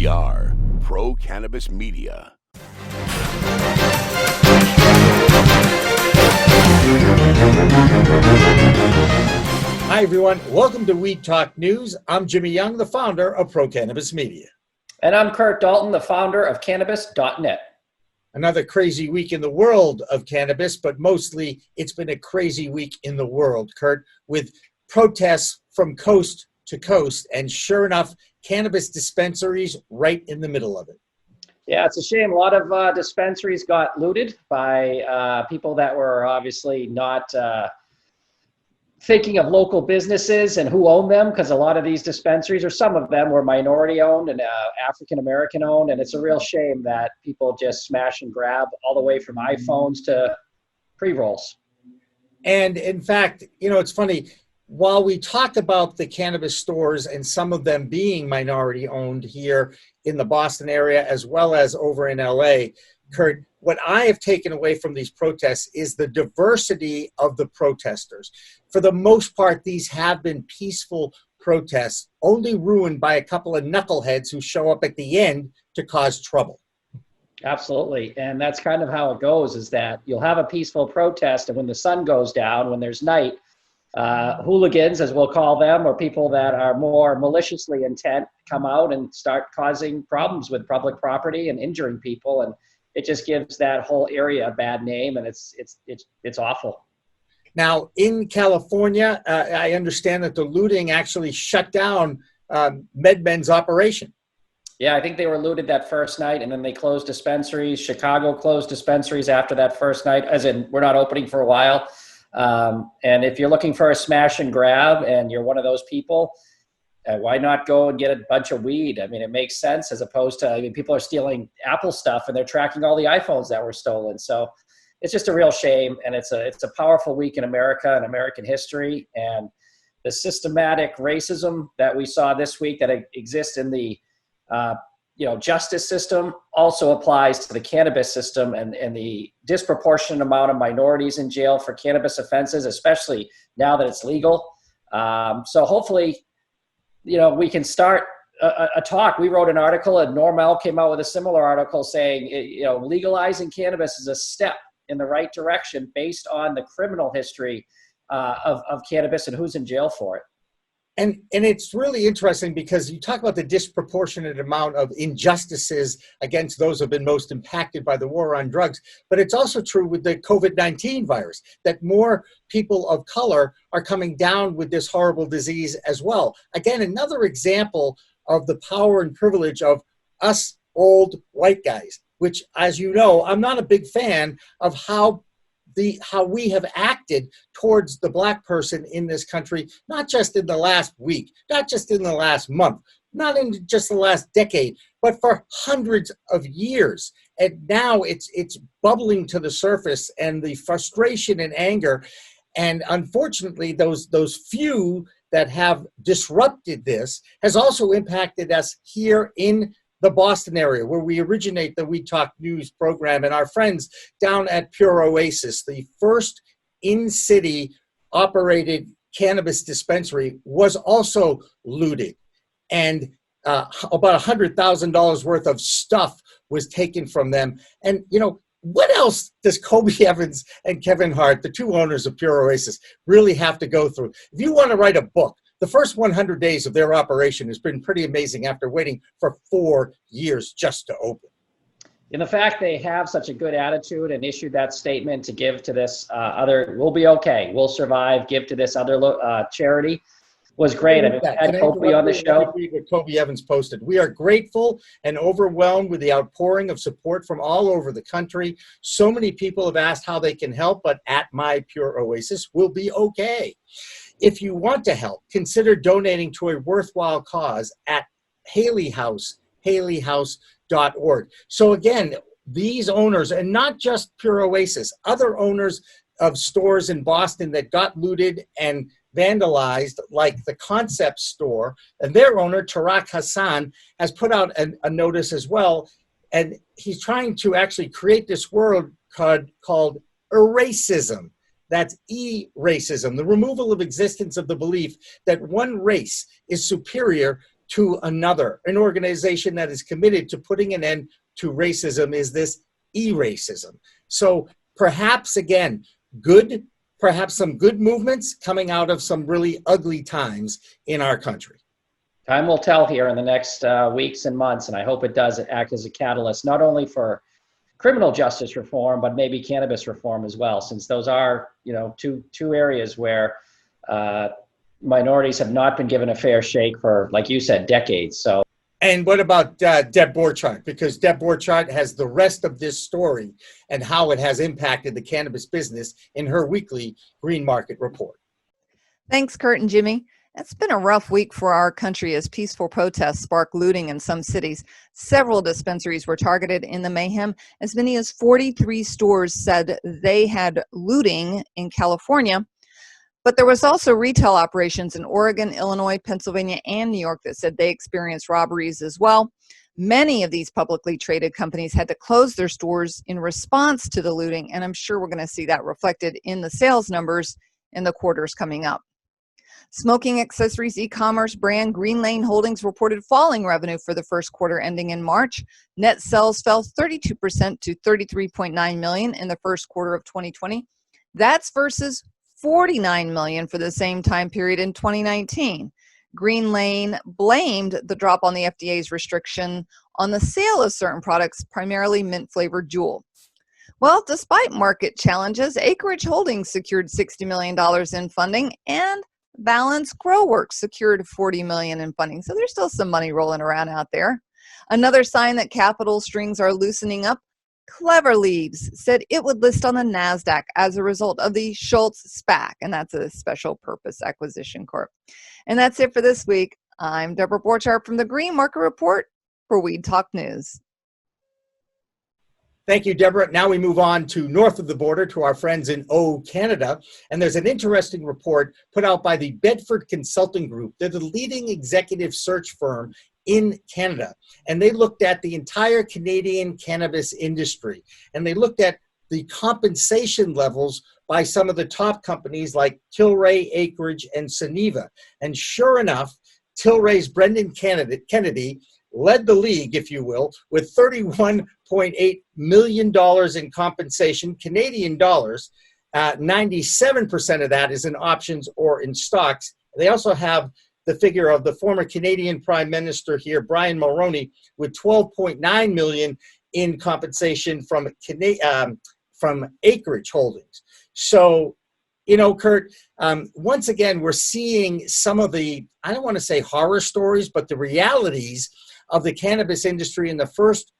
We are Pro Cannabis Media. Hi, everyone. Welcome to Weed Talk News. I'm Jimmy Young, the founder of Pro Cannabis Media. And I'm Kurt Dalton, the founder of Cannabis.net. Another crazy week in the world of cannabis, but mostly it's been a crazy week in the world, Kurt, with protests from coast to coast. And sure enough, cannabis dispensaries right in the middle of it. Yeah, it's a shame. A lot of dispensaries got looted by people that were obviously not thinking of local businesses and who owned them, because a lot of these dispensaries, or some of them, were minority owned and African American owned. And it's a real shame that people just smash and grab all the way from iPhones to pre-rolls. And in fact, you know, it's funny. While we talk about the cannabis stores and some of them being minority owned here in the Boston area, as well as over in LA, Kurt, what I have taken away from these protests is the diversity of the protesters. For the most part, these have been peaceful protests, only ruined by a couple of knuckleheads who show up at the end to cause trouble. Absolutely. And that's kind of how it goes, is that you'll have a peaceful protest, and when the sun goes down, when there's night, hooligans, as we'll call them, or people that are more maliciously intent, come out and start causing problems with public property and injuring people. And it just gives that whole area a bad name, and it's awful. Now, in California, I understand that the looting actually shut down MedMen's operation. Yeah, I think they were looted that first night, and then they closed dispensaries. Chicago closed dispensaries after that first night, as in we're not opening for a while. And if you're looking for a smash and grab and you're one of those people, why not go and get a bunch of weed? I mean, it makes sense, as opposed to, I mean, people are stealing Apple stuff and they're tracking all the iPhones that were stolen. So it's just a real shame. And it's a powerful week in America and American history. And the systematic racism that we saw this week that exists in the justice system also applies to the cannabis system, and the disproportionate amount of minorities in jail for cannabis offenses, especially now that it's legal. So hopefully, we can start a talk. We wrote an article, and Normal came out with a similar article saying, legalizing cannabis is a step in the right direction based on the criminal history of cannabis and who's in jail for it. And it's really interesting because you talk about the disproportionate amount of injustices against those who have been most impacted by the war on drugs. But it's also true with the COVID-19 virus, that more people of color are coming down with this horrible disease as well. Again, another example of the power and privilege of us old white guys, which, as you know, I'm not a big fan of how we have acted towards the black person in this country, not just in the last week, not just in the last month, not in just the last decade, but for hundreds of years. And now it's bubbling to the surface, and the frustration and anger. And unfortunately, those few that have disrupted this has also impacted us here in the Boston area, where we originate the We Talk News program, and our friends down at Pure Oasis, the first in-city operated cannabis dispensary, was also looted. And about $100,000 worth of stuff was taken from them. And, what else does Kobe Evans and Kevin Hart, the two owners of Pure Oasis, really have to go through? If you want to write a book, the first 100 days of their operation has been pretty amazing after waiting for 4 years just to open. And the fact they have such a good attitude and issued that statement to give to this we'll be okay, we'll survive, give to this other charity was great. I mean, we had Kobe on the show. What Kobe Evans posted. We are grateful and overwhelmed with the outpouring of support from all over the country. So many people have asked how they can help, but at My Pure Oasis, we'll be okay. If you want to help, consider donating to a worthwhile cause at Haley House, haleyhouse.org. So again, these owners, and not just Pure Oasis, other owners of stores in Boston that got looted and vandalized, like the Concept Store, and their owner, Tarak Hassan, has put out a notice as well. And he's trying to actually create this word called eracism. That's E-racism, the removal of existence of the belief that one race is superior to another. An organization that is committed to putting an end to racism is this e-racism. So perhaps, again, perhaps some good movements coming out of some really ugly times in our country. Time will tell here in the next weeks and months, and I hope it does act as a catalyst, not only for criminal justice reform, but maybe cannabis reform as well, since those are, two areas where minorities have not been given a fair shake for, like you said, decades. So. And what about Deb Borchardt? Because Deb Borchardt has the rest of this story and how it has impacted the cannabis business in her weekly Green Market Report. Thanks, Kurt and Jimmy. It's been a rough week for our country as peaceful protests sparked looting in some cities. Several dispensaries were targeted in the mayhem. As many as 43 stores said they had looting in California. But there was also retail operations in Oregon, Illinois, Pennsylvania, and New York that said they experienced robberies as well. Many of these publicly traded companies had to close their stores in response to the looting, and I'm sure we're going to see that reflected in the sales numbers in the quarters coming up. Smoking accessories e-commerce brand Green Lane Holdings reported falling revenue for the first quarter ending in March. Net sales fell 32% to $33.9 million in the first quarter of 2020. That's versus $49 million for the same time period in 2019. Green Lane blamed the drop on the FDA's restriction on the sale of certain products, primarily mint-flavored Juul. Well, despite market challenges, Acreage Holdings secured $60 million in funding, and Balance Growworks secured $40 million in funding. So there's still some money rolling around out there. Another sign that capital strings are loosening up, Clever Leaves said it would list on the NASDAQ as a result of the Schultz SPAC, and that's a special purpose acquisition corp. And that's it for this week. I'm Deborah Borchardt from the Green Market Report for Weed Talk News. Thank you, Deborah. Now we move on to north of the border to our friends in Canada. And there's an interesting report put out by the Bedford Consulting Group. They're the leading executive search firm in Canada. And they looked at the entire Canadian cannabis industry. And they looked at the compensation levels by some of the top companies like Tilray, Acreage, and Suniva. And sure enough, Tilray's Brendan Kennedy led the league, if you will, with $31.8 million in compensation, Canadian dollars. 97% of that is in options or in stocks. They also have the figure of the former Canadian Prime Minister here, Brian Mulroney, with $12.9 million in compensation from Acreage Holdings. So, Kurt, once again, we're seeing some of the, I don't want to say horror stories, but the realities of the cannabis industry in the first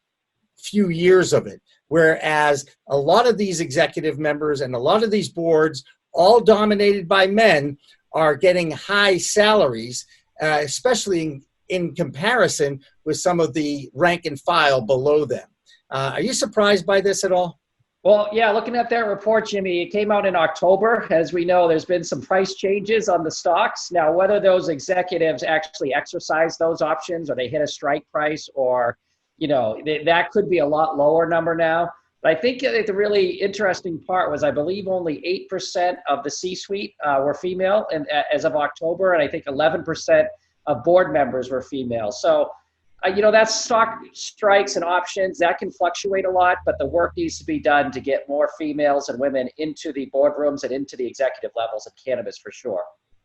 few years of it, whereas a lot of these executive members and a lot of these boards, all dominated by men, are getting high salaries, especially in comparison with some of the rank and file below them. Are you surprised by this at all? Well, yeah, looking at that report, Jimmy, it came out in October. As we know, there's been some price changes on the stocks. Now, whether those executives actually exercise those options or they hit a strike price or, that could be a lot lower number now. But I think the really interesting part was I believe only 8% of the C-suite were female as of October, and I think 11% of board members were female. So, that's stock strikes and options. That can fluctuate a lot, but the work needs to be done to get more females and women into the boardrooms and into the executive levels of cannabis for sure.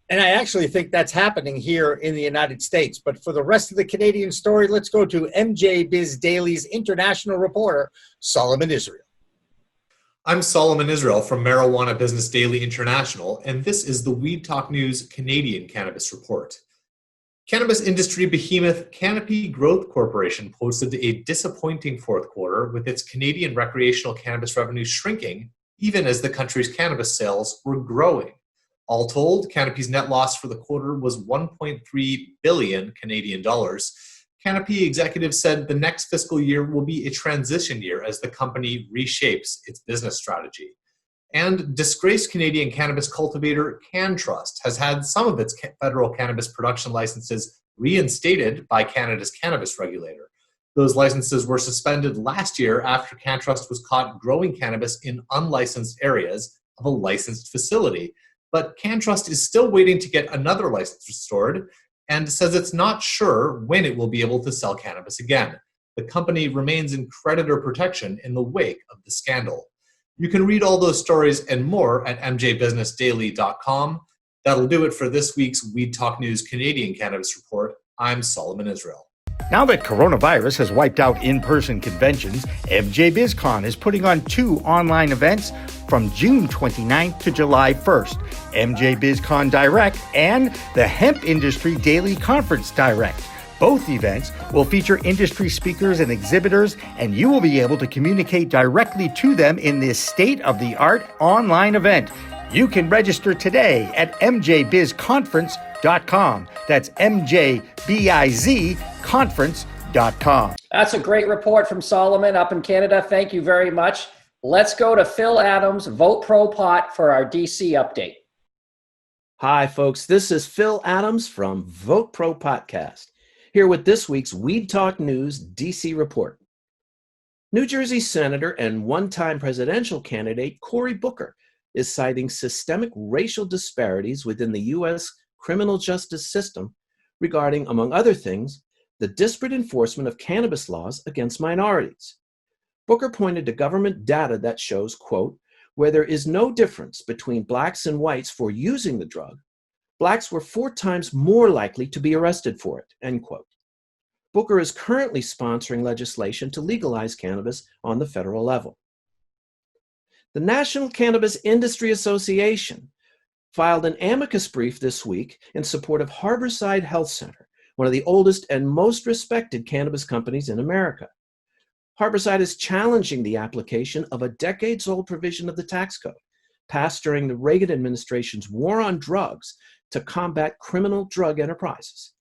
And I actually think that's happening here in the United States. But for the rest of the Canadian story, let's go to MJ Biz Daily's international reporter, Solomon Israel. I'm Solomon Israel from Marijuana Business Daily International, and this is the Weed Talk News Canadian Cannabis Report. Cannabis industry behemoth Canopy Growth Corporation posted a disappointing fourth quarter, with its Canadian recreational cannabis revenue shrinking even as the country's cannabis sales were growing. All told, Canopy's net loss for the quarter was 1.3 billion Canadian dollars. Canopy executives said the next fiscal year will be a transition year as the company reshapes its business strategy. And disgraced Canadian cannabis cultivator CannTrust has had some of its federal cannabis production licenses reinstated by Canada's cannabis regulator. Those licenses were suspended last year after CannTrust was caught growing cannabis in unlicensed areas of a licensed facility. But CannTrust is still waiting to get another license restored, and says it's not sure when it will be able to sell cannabis again. The company remains in creditor protection in the wake of the scandal. You can read all those stories and more at mjbusinessdaily.com. That'll do it for this week's Weed Talk News Canadian Cannabis Report. I'm Solomon Israel. Now that coronavirus has wiped out in-person conventions, MJ BizCon is putting on 2 online events from June 29th to July 1st, MJ BizCon Direct and the Hemp Industry Daily Conference Direct. Both events will feature industry speakers and exhibitors, and you will be able to communicate directly to them in this state-of-the-art online event. You can register today at mjbizconference.com. That's mjbizconference.com. That's a great report from Solomon up in Canada. Thank you very much. Let's go to Phil Adams, Vote Pro Pot, for our DC update. Hi, folks. This is Phil Adams from Vote Pro Podcast, here with this week's Weed Talk News DC report. New Jersey Senator and one-time presidential candidate Cory Booker is citing systemic racial disparities within the U.S. criminal justice system regarding, among other things, the disparate enforcement of cannabis laws against minorities. Booker pointed to government data that shows, quote, where there is no difference between blacks and whites for using the drug, blacks were 4 times more likely to be arrested for it, end quote. Booker is currently sponsoring legislation to legalize cannabis on the federal level. The National Cannabis Industry Association filed an amicus brief this week in support of Harborside Health Center, one of the oldest and most respected cannabis companies in America. Harborside is challenging the application of a decades-old provision of the tax code, passed during the Reagan administration's war on drugs to combat criminal drug enterprises.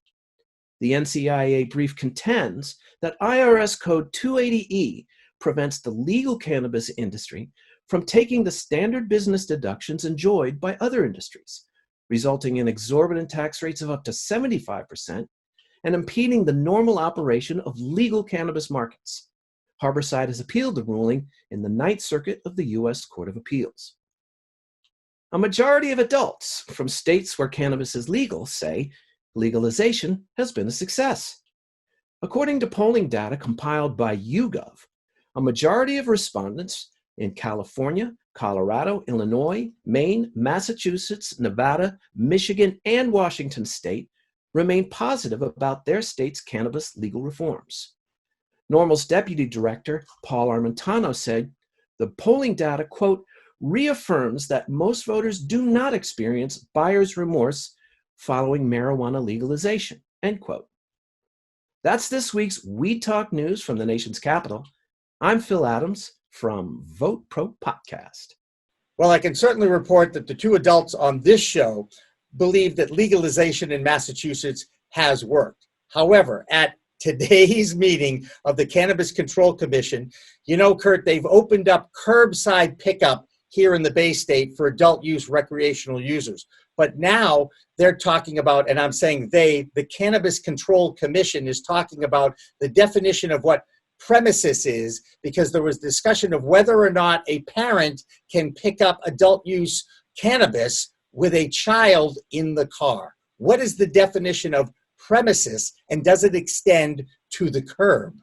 The NCIA brief contends that IRS Code 280E prevents the legal cannabis industry from taking the standard business deductions enjoyed by other industries, resulting in exorbitant tax rates of up to 75% and impeding the normal operation of legal cannabis markets. Harborside has appealed the ruling in the Ninth Circuit of the U.S. Court of Appeals. A majority of adults from states where cannabis is legal say legalization has been a success. According to polling data compiled by YouGov, a majority of respondents in California, Colorado, Illinois, Maine, Massachusetts, Nevada, Michigan, and Washington state remain positive about their state's cannabis legal reforms. NORML's deputy director, Paul Armentano, said, the polling data, quote, reaffirms that most voters do not experience buyer's remorse following marijuana legalization, end quote. That's this week's Weed Talk News from the nation's capital. I'm Phil Adams from Vote Pro Podcast. Well, I can certainly report that the 2 adults on this show believe that legalization in Massachusetts has worked. However, at today's meeting of the Cannabis Control Commission, you know, Kurt, they've opened up curbside pickup here in the Bay State for adult use recreational users. But now they're talking about, and I'm saying the Cannabis Control Commission is talking about the definition of what premises is, because there was discussion of whether or not a parent can pick up adult use cannabis with a child in the car. What is the definition of premises, and does it extend to the curb?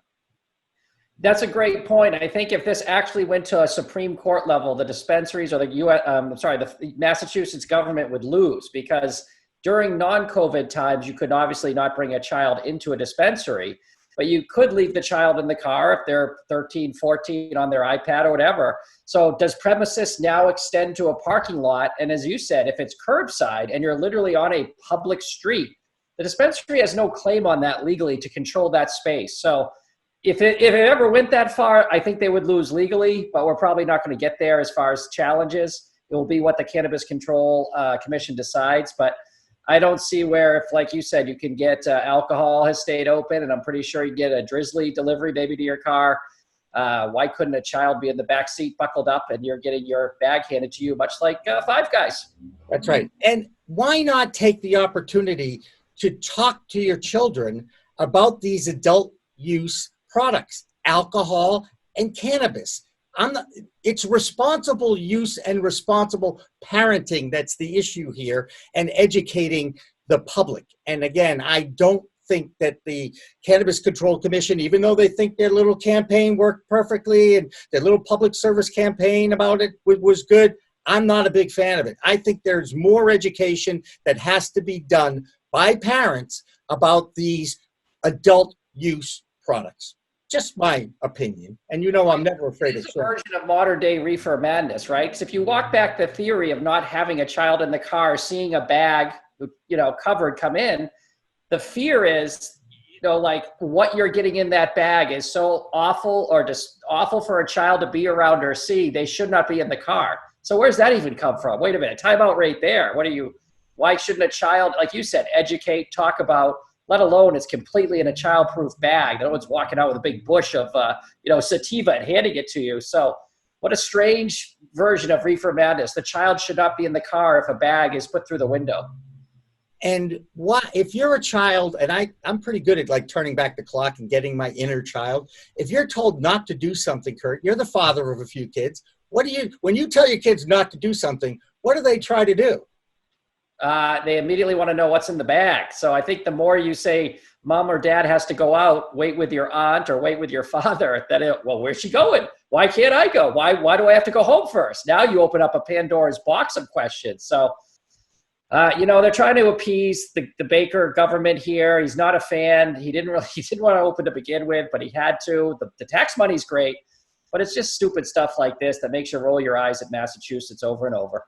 That's a great point. I think if this actually went to a Supreme Court level, the dispensaries or the Massachusetts government would lose, because during non-COVID times, you could obviously not bring a child into a dispensary, but you could leave the child in the car if they're 13, 14 on their iPad or whatever. So does premises now extend to a parking lot? And as you said, if it's curbside and you're literally on a public street, the dispensary has no claim on that legally to control that space. So if it ever went that far, I think they would lose legally, but we're probably not going to get there as far as challenges. It will be what the Cannabis Control Commission decides, but I don't see where, if, like you said, you can get alcohol has stayed open, and I'm pretty sure you get a Drizzly delivery maybe to your car. Why couldn't a child be in the back seat buckled up and you're getting your bag handed to you, much like Five Guys? That's right. And why not take the opportunity to talk to your children about these adult use products, alcohol and cannabis? It's responsible use and responsible parenting that's the issue here, and educating the public. And again, I don't think that the Cannabis Control Commission, even though they think their little campaign worked perfectly and their little public service campaign about it was good, I'm not a big fan of it. I think there's more education that has to be done by parents about these adult use products. Just my opinion. And you know I'm never afraid of It's a version of modern day reefer madness, right? Because if you walk back the theory of not having a child in the car, seeing a bag, covered come in, the fear is, like what you're getting in that bag is so awful or just awful for a child to be around or see. They should not be in the car. So where's that even come from? Wait a minute, time out right there. Why shouldn't a child, like you said, educate, talk about, let alone it's completely in a child-proof bag. No one's walking out with a big bush of, sativa and handing it to you. So what a strange version of reefer madness. The child should not be in the car if a bag is put through the window. And if you're a child, and I'm pretty good at like turning back the clock and getting my inner child. If you're told not to do something, Kurt, you're the father of a few kids. When you tell your kids not to do something, what do they try to do? They immediately want to know what's in the bag. So I think the more you say mom or dad has to go out, wait with your aunt or wait with your father, where's she going? Why can't I go? Why do I have to go home first? Now you open up a Pandora's box of questions. So they're trying to appease the Baker government here. He's not a fan. He didn't want to open to begin with, but he had to. The tax money's great, but it's just stupid stuff like this that makes you roll your eyes at Massachusetts over and over.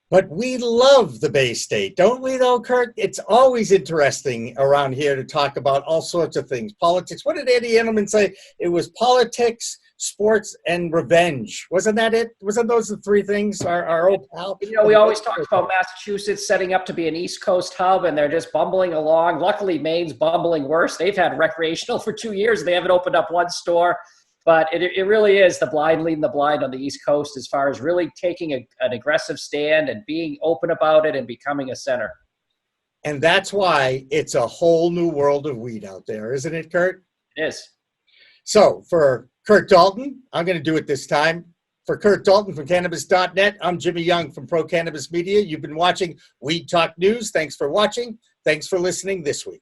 But we love the Bay State, don't we though, Kurt? It's always interesting around here to talk about all sorts of things. Politics. What did Andy Edelman say? It was politics, sports, and revenge. Wasn't that it? Wasn't those the three things? Our old pal? We always talk about Massachusetts setting up to be an East Coast hub, and they're just bumbling along. Luckily, Maine's bumbling worse. They've had recreational for 2 years. They haven't opened up one store. But it really is the blind leading the blind on the East Coast as far as really taking an aggressive stand and being open about it and becoming a center. And that's why it's a whole new world of weed out there, isn't it, Kurt? It is. So for Kurt Dalton, I'm going to do it this time. For Kurt Dalton from Cannabis.net, I'm Jimmy Young from Pro Cannabis Media. You've been watching Weed Talk News. Thanks for watching. Thanks for listening this week.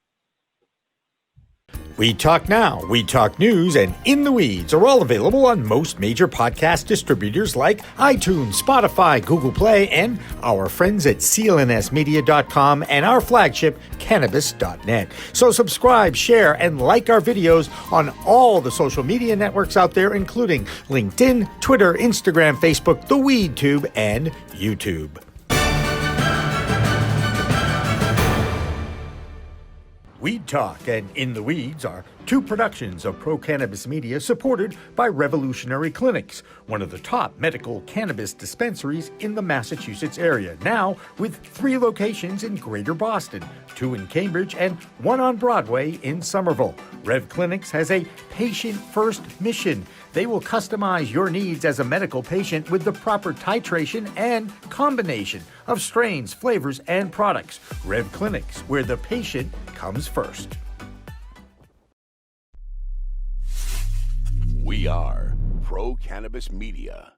We Talk Now, We Talk News, and In the Weeds are all available on most major podcast distributors like iTunes, Spotify, Google Play, and our friends at clnsmedia.com and our flagship, Cannabis.net. So subscribe, share, and like our videos on all the social media networks out there, including LinkedIn, Twitter, Instagram, Facebook, the WeedTube, and YouTube. Weed Talk and In the Weeds are two productions of Pro Cannabis Media supported by Revolutionary Clinics, one of the top medical cannabis dispensaries in the Massachusetts area, now with 3 locations in Greater Boston, 2 in Cambridge and 1 on Broadway in Somerville. Rev Clinics has a patient-first mission. They will customize your needs as a medical patient with the proper titration and combination of strains, flavors, and products. Rev Clinics, where the patient comes first. We are Pro Cannabis Media.